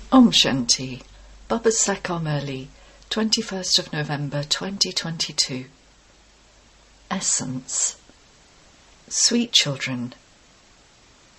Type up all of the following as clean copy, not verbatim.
Om Shanti, Baba Sakar Murli, 21st of November 2022. Essence. Sweet children,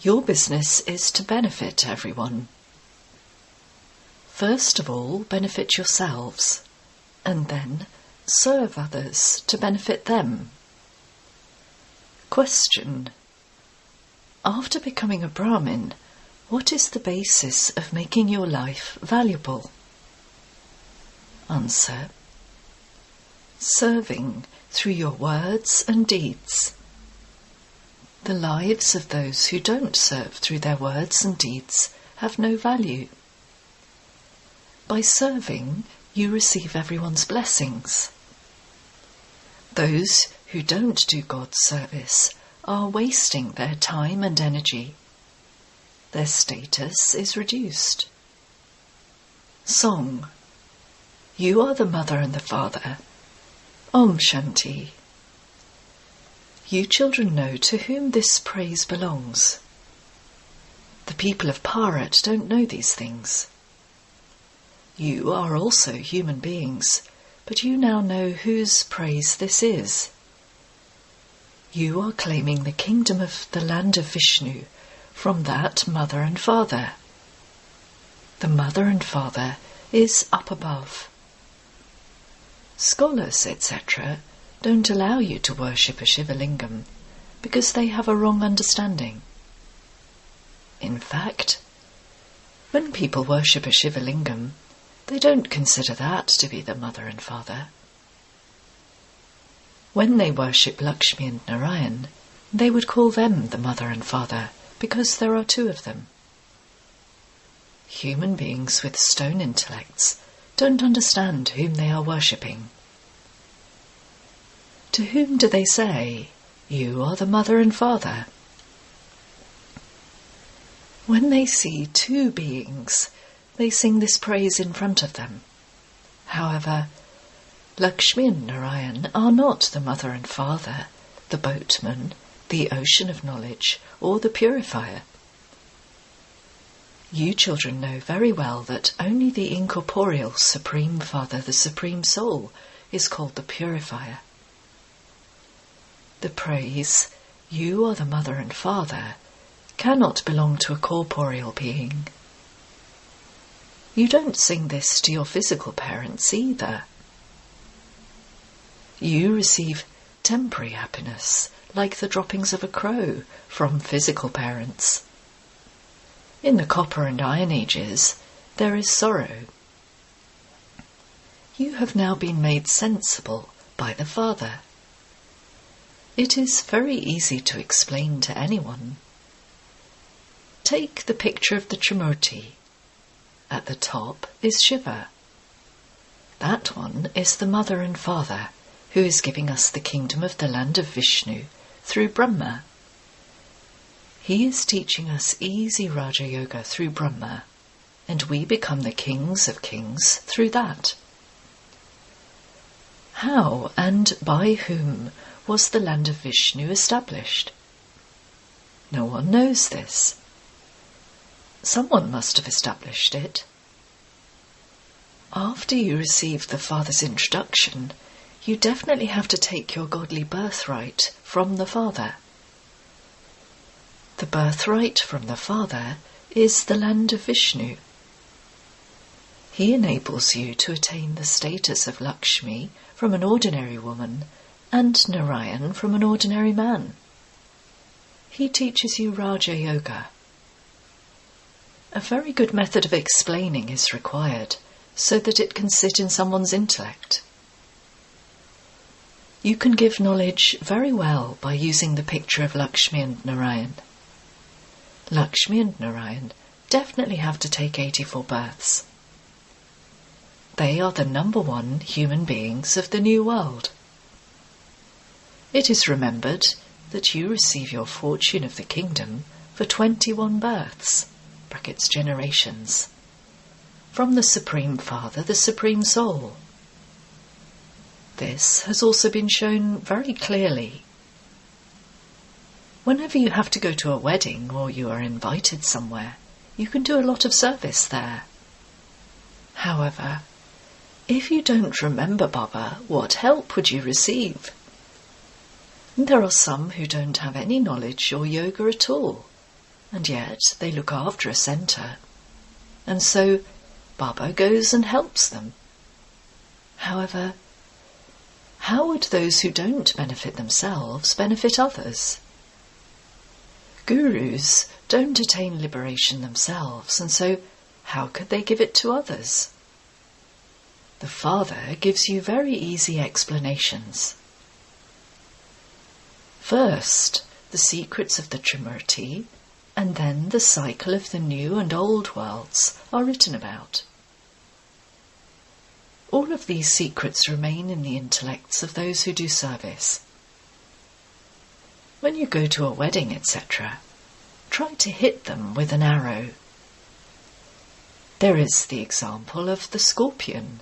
your business is to benefit everyone. First of all, benefit yourselves, and then serve others to benefit them. Question. After becoming a Brahmin, what is the basis of making your life valuable? Answer. Serving through your words and deeds. The lives of those who don't serve through their words and deeds have no value. By serving, you receive everyone's blessings. Those who don't do God's service are wasting their time and energy. Their status is reduced. Song. You are the mother and the father. Om Shanti. You children know to whom this praise belongs. The people of Bharat don't know these things. You are also human beings, but you now know whose praise this is. You are claiming the kingdom of the land of Vishnu from that mother and father. The mother and father is up above. Scholars, etc., don't allow you to worship a Shiva Lingam because they have a wrong understanding. In fact, when people worship a Shiva Lingam, they don't consider that to be the mother and father. When they worship Lakshmi and Narayan, they would call them the mother and father because there are two of them. Human beings with stone intellects don't understand whom they are worshipping. To whom do they say, "You are the mother and father"? When they see two beings, they sing this praise in front of them. However, Lakshmi and Narayan are not the mother and father, the boatman, the ocean of knowledge, or the purifier. You children know very well that only the incorporeal Supreme Father, the Supreme Soul, is called the purifier. The praise, "You are the mother and father," cannot belong to a corporeal being. You don't sing this to your physical parents either. You receive temporary happiness, like the droppings of a crow, from physical parents. In the Copper and Iron Ages, there is sorrow. You have now been made sensible by the Father. It is very easy to explain to anyone. Take the picture of the Trimurti. At the top is Shiva. That one is the mother and father, who is giving us the kingdom of the land of Vishnu through Brahma. He is teaching us easy Raja Yoga through Brahma, and we become the kings of kings through that. How and by whom was the land of Vishnu established? No one knows this. Someone must have established it. After you receive the Father's introduction, you definitely have to take your godly birthright from the Father. The birthright from the Father is the land of Vishnu. He enables you to attain the status of Lakshmi from an ordinary woman and Narayan from an ordinary man. He teaches you Raja Yoga. A very good method of explaining is required so that it can sit in someone's intellect. You can give knowledge very well by using the picture of Lakshmi and Narayan. Lakshmi and Narayan definitely have to take 84 births. They are the number one human beings of the new world. It is remembered that you receive your fortune of the kingdom for 21 births, brackets generations, from the Supreme Father, the Supreme Soul. This has also been shown very clearly. Whenever you have to go to a wedding or you are invited somewhere, you can do a lot of service there. However, if you don't remember Baba, what help would you receive? There are some who don't have any knowledge or yoga at all, and yet they look after a centre, and so Baba goes and helps them. However, how would those who don't benefit themselves benefit others? Gurus don't attain liberation themselves, and so how could they give it to others? The Father gives you very easy explanations. First, the secrets of the Trimurti, and then the cycle of the new and old worlds are written about. All of these secrets remain in the intellects of those who do service. When you go to a wedding, etc., try to hit them with an arrow. There is the example of the scorpion.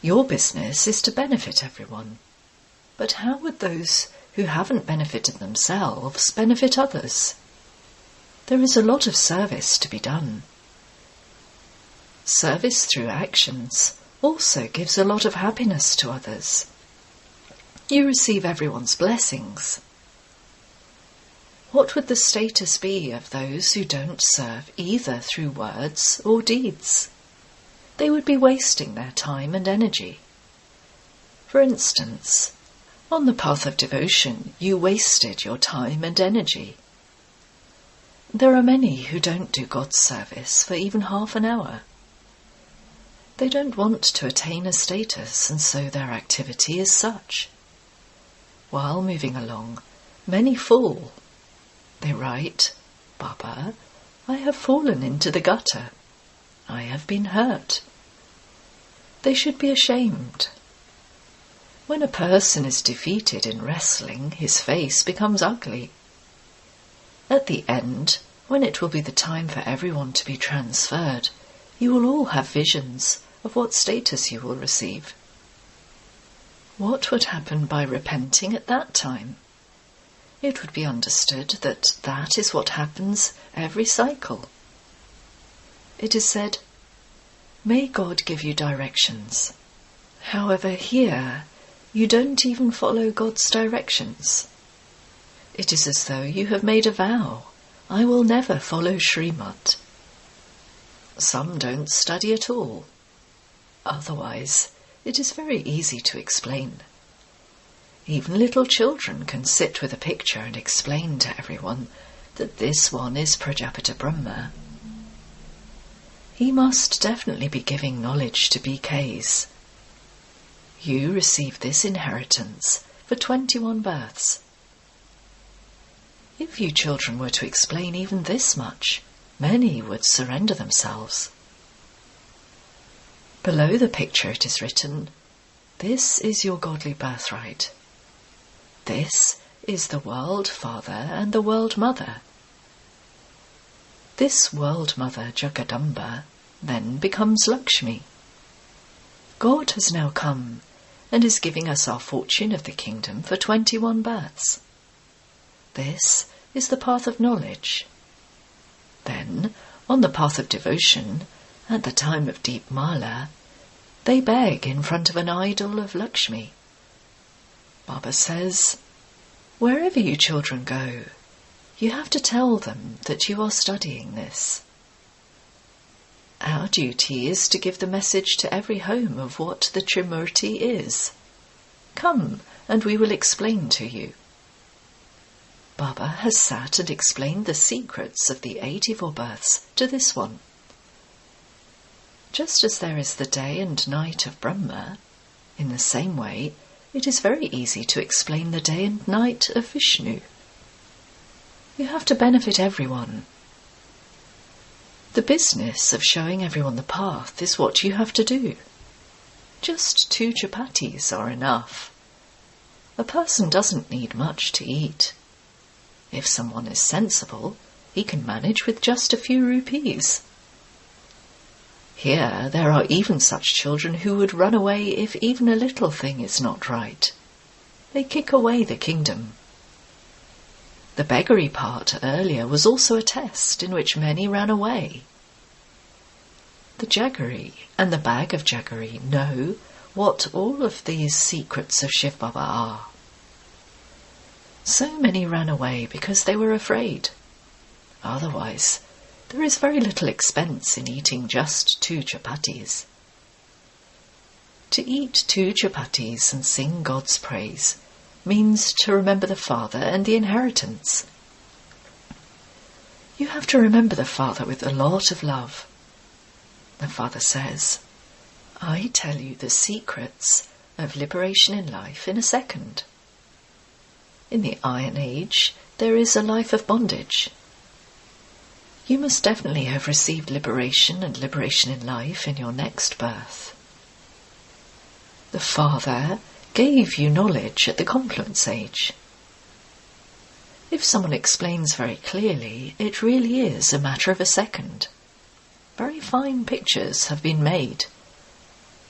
Your business is to benefit everyone, but how would those who haven't benefited themselves benefit others? There is a lot of service to be done. Service through actions also gives a lot of happiness to others. You receive everyone's blessings. What would the status be of those who don't serve either through words or deeds? They would be wasting their time and energy. For instance, on the path of devotion, you wasted your time and energy. There are many who don't do God's service for even half an hour. They don't want to attain a status, and so their activity is such. While moving along, many fall. They write, "Baba, I have fallen into the gutter. I have been hurt." They should be ashamed. When a person is defeated in wrestling, his face becomes ugly. At the end, when it will be the time for everyone to be transferred, you will all have visions of what status you will receive. What would happen by repenting at that time? It would be understood that that is what happens every cycle. It is said, "May God give you directions." However, here, you don't even follow God's directions. It is as though you have made a vow, "I will never follow Srimad." Some don't study at all. Otherwise, it is very easy to explain. Even little children can sit with a picture and explain to everyone that this one is Prajapati Brahma. He must definitely be giving knowledge to BKs. You receive this inheritance for 21 births. If you children were to explain even this much, many would surrender themselves. Below the picture it is written, "This is your godly birthright. This is the World Father and the World Mother." This World Mother, Jagadamba, then becomes Lakshmi. God has now come and is giving us our fortune of the kingdom for 21 births. This is the path of knowledge. Then, on the path of devotion, at the time of deep mala, they beg in front of an idol of Lakshmi. Baba says, "Wherever you children go, you have to tell them that you are studying this." Our duty is to give the message to every home of what the Trimurti is. Come, and we will explain to you. Baba has sat and explained the secrets of the 84 births to this one. Just as there is the day and night of Brahma, in the same way, it is very easy to explain the day and night of Vishnu. You have to benefit everyone. The business of showing everyone the path is what you have to do. Just 2 chapatis are enough. A person doesn't need much to eat. If someone is sensible, he can manage with just a few rupees. Here there are even such children who would run away if even a little thing is not right. They kick away the kingdom. The beggary part earlier was also a test in which many ran away. The Jaggery and the bag of Jaggery know what all of these secrets of Shiv Baba are. So many ran away because they were afraid. Otherwise, there is very little expense in eating just 2 chapatis. To eat 2 chapatis and sing God's praise means to remember the Father and the inheritance. You have to remember the Father with a lot of love. The Father says, I tell you the secrets of liberation in life in a second. In the Iron Age, there is a life of bondage. You must definitely have received liberation and liberation in life in your next birth. The Father gave you knowledge at the Confluence Age. If someone explains very clearly, it really is a matter of a second. Very fine pictures have been made.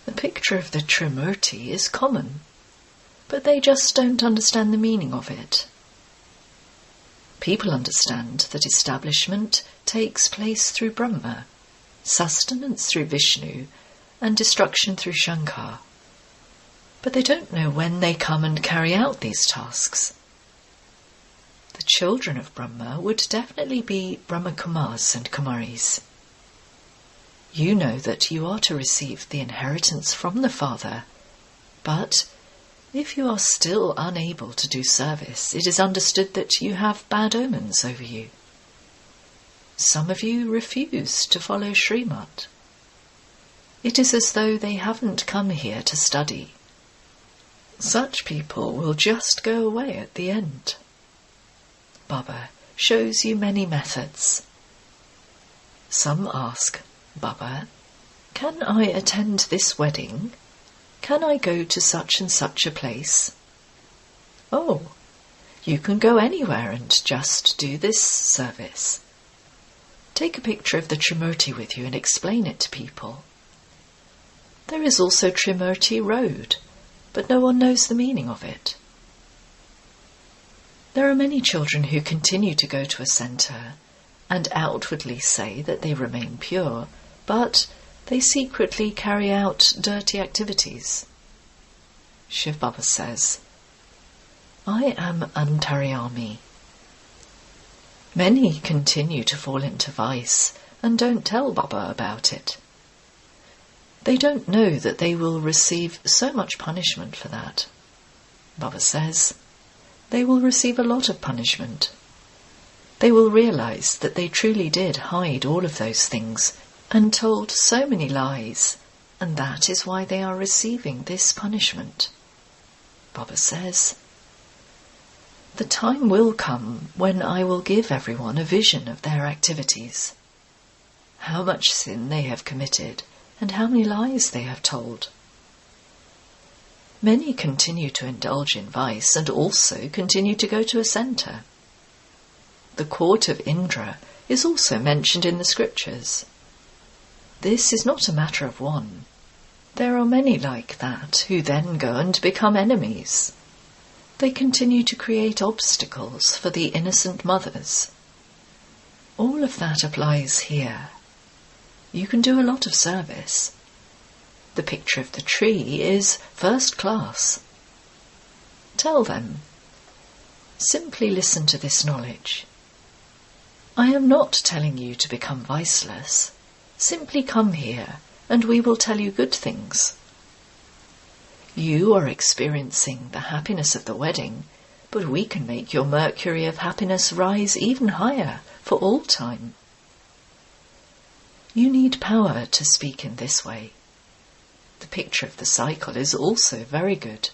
The picture of the Trimurti is common, but they just don't understand the meaning of it. People understand that establishment takes place through Brahma, sustenance through Vishnu, and destruction through Shankar. But they don't know when they come and carry out these tasks. The children of Brahma would definitely be Brahma Kumaris and Kumaris. You know that you are to receive the inheritance from the Father, but if you are still unable to do service, it is understood that you have bad omens over you. Some of you refuse to follow Srimad. It is as though they haven't come here to study. Such people will just go away at the end. Baba shows you many methods. Some ask, Baba, can I attend this wedding? Can I go to such and such a place? Oh, you can go anywhere and just do this service. Take a picture of the Trimurti with you and explain it to people. There is also Trimurti Road, but no one knows the meaning of it. There are many children who continue to go to a centre and outwardly say that they remain pure, but they secretly carry out dirty activities. Shiv Baba says, I am Antaryami. Many continue to fall into vice and don't tell Baba about it. They don't know that they will receive so much punishment for that. Baba says, they will receive a lot of punishment. They will realize that they truly did hide all of those things and told so many lies, and that is why they are receiving this punishment. Baba says, the time will come when I will give everyone a vision of their activities, how much sin they have committed and how many lies they have told. Many continue to indulge in vice and also continue to go to a centre. The court of Indra is also mentioned in the scriptures. This is not a matter of one. There are many like that who then go and become enemies. They continue to create obstacles for the innocent mothers. All of that applies here. You can do a lot of service. The picture of the tree is first class. Tell them, simply listen to this knowledge. I am not telling you to become viceless. Simply come here and we will tell you good things. You are experiencing the happiness of the wedding, but we can make your mercury of happiness rise even higher for all time. You need power to speak in this way. The picture of the cycle is also very good.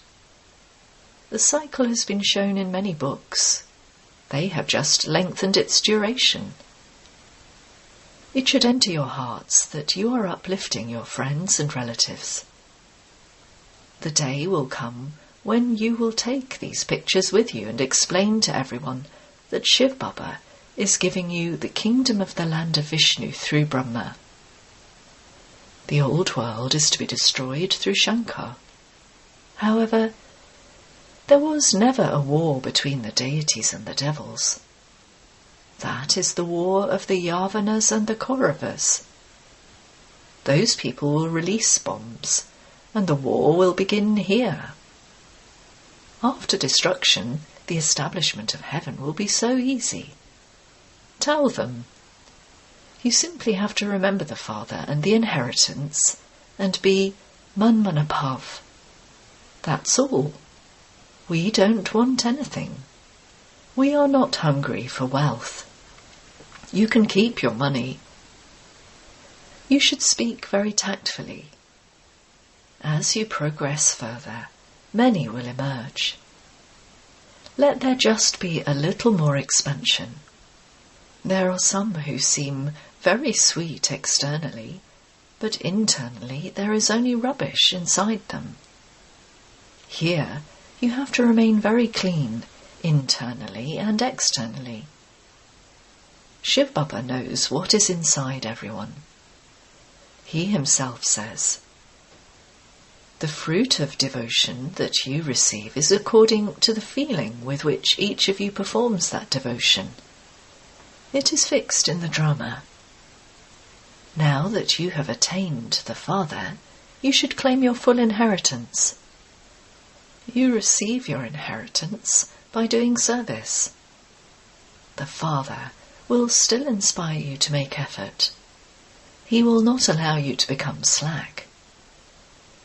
The cycle has been shown in many books. They have just lengthened its duration. It should enter your hearts that you are uplifting your friends and relatives. The day will come when you will take these pictures with you and explain to everyone that Shiv Baba is giving you the kingdom of the land of Vishnu through Brahma. The old world is to be destroyed through Shankar. However, there was never a war between the deities and the devils. That is the war of the Yavanas and the Kauravas. Those people will release bombs, and the war will begin here. After destruction, the establishment of heaven will be so easy. Tell them. You simply have to remember the Father and the inheritance and be Manmanapav. That's all. We don't want anything. We are not hungry for wealth. You can keep your money. You should speak very tactfully. As you progress further, many will emerge. Let there just be a little more expansion. There are some who seem very sweet externally, but internally there is only rubbish inside them. Here you have to remain very clean, internally and externally. Shiv Baba knows what is inside everyone. He himself says, "The fruit of devotion that you receive is according to the feeling with which each of you performs that devotion. It is fixed in the drama. Now that you have attained the Father, you should claim your full inheritance. You receive your inheritance by doing service. The Father will still inspire you to make effort. He will not allow you to become slack.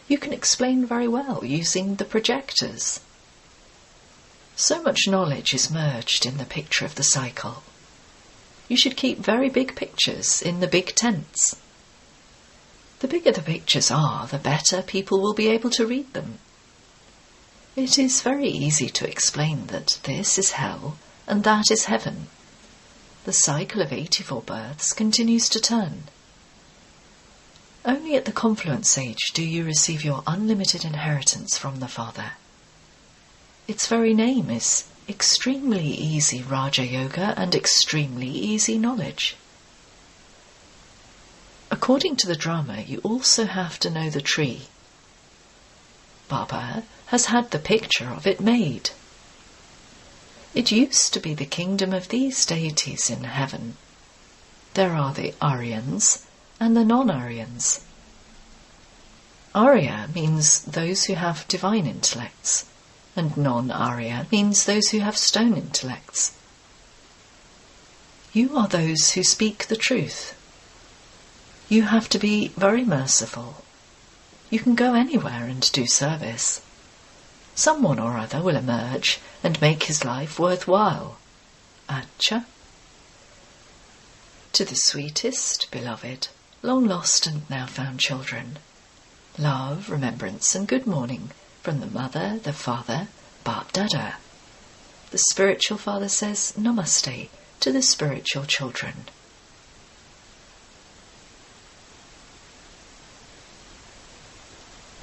You can explain very well using the projectors. So much knowledge is merged in the picture of the cycle. You should keep very big pictures in the big tents. The bigger the pictures are, the better people will be able to read them. It is very easy to explain that this is hell and that is heaven. The cycle of 84 births continues to turn. Only at the confluence age do you receive your unlimited inheritance from the Father. Its very name is extremely easy Raja Yoga and extremely easy knowledge. According to the drama, you also have to know the tree. Baba has had the picture of it made. It used to be the kingdom of these deities in heaven. There are the Aryans and the non-Aryans. Arya means those who have divine intellects, and non-Arya means those who have stone intellects. You are those who speak the truth. You have to be very merciful. You can go anywhere and do service. Someone or other will emerge and make his life worthwhile. Acha. To the sweetest, beloved, long lost and now found children, love, remembrance and good morning from the Mother, the Father, Bap Dada. The spiritual father says Namaste to the spiritual children.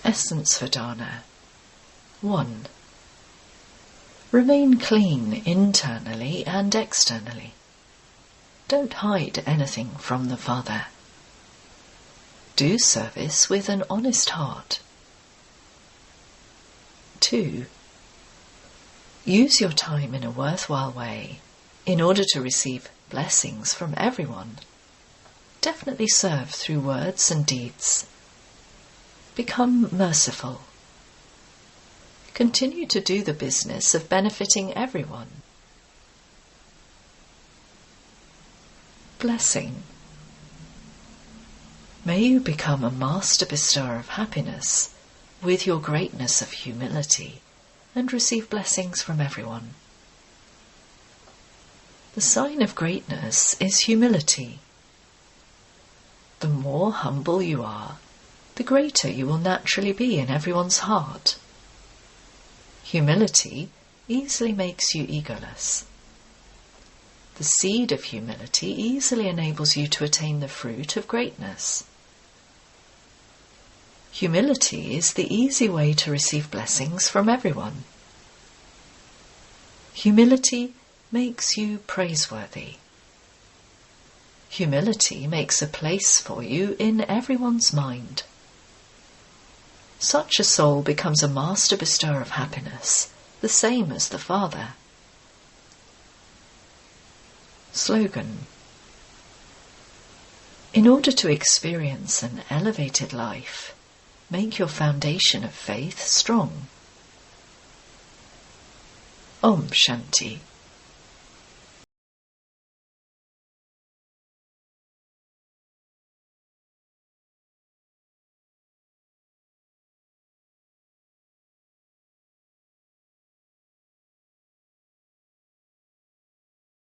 Essence for Dana. 1. Remain clean internally and externally. Don't hide anything from the Father. Do service with an honest heart. 2. Use your time in a worthwhile way in order to receive blessings from everyone. Definitely serve through words and deeds. Become merciful. Continue to do the business of benefiting everyone. Blessing. May you become a master bestower of happiness with your greatness of humility and receive blessings from everyone. The sign of greatness is humility. The more humble you are, the greater you will naturally be in everyone's heart. Humility easily makes you egoless. The seed of humility easily enables you to attain the fruit of greatness. Humility is the easy way to receive blessings from everyone. Humility makes you praiseworthy. Humility makes a place for you in everyone's mind. Such a soul becomes a master bestower of happiness, the same as the Father. Slogan. In order to experience an elevated life, make your foundation of faith strong. Om Shanti.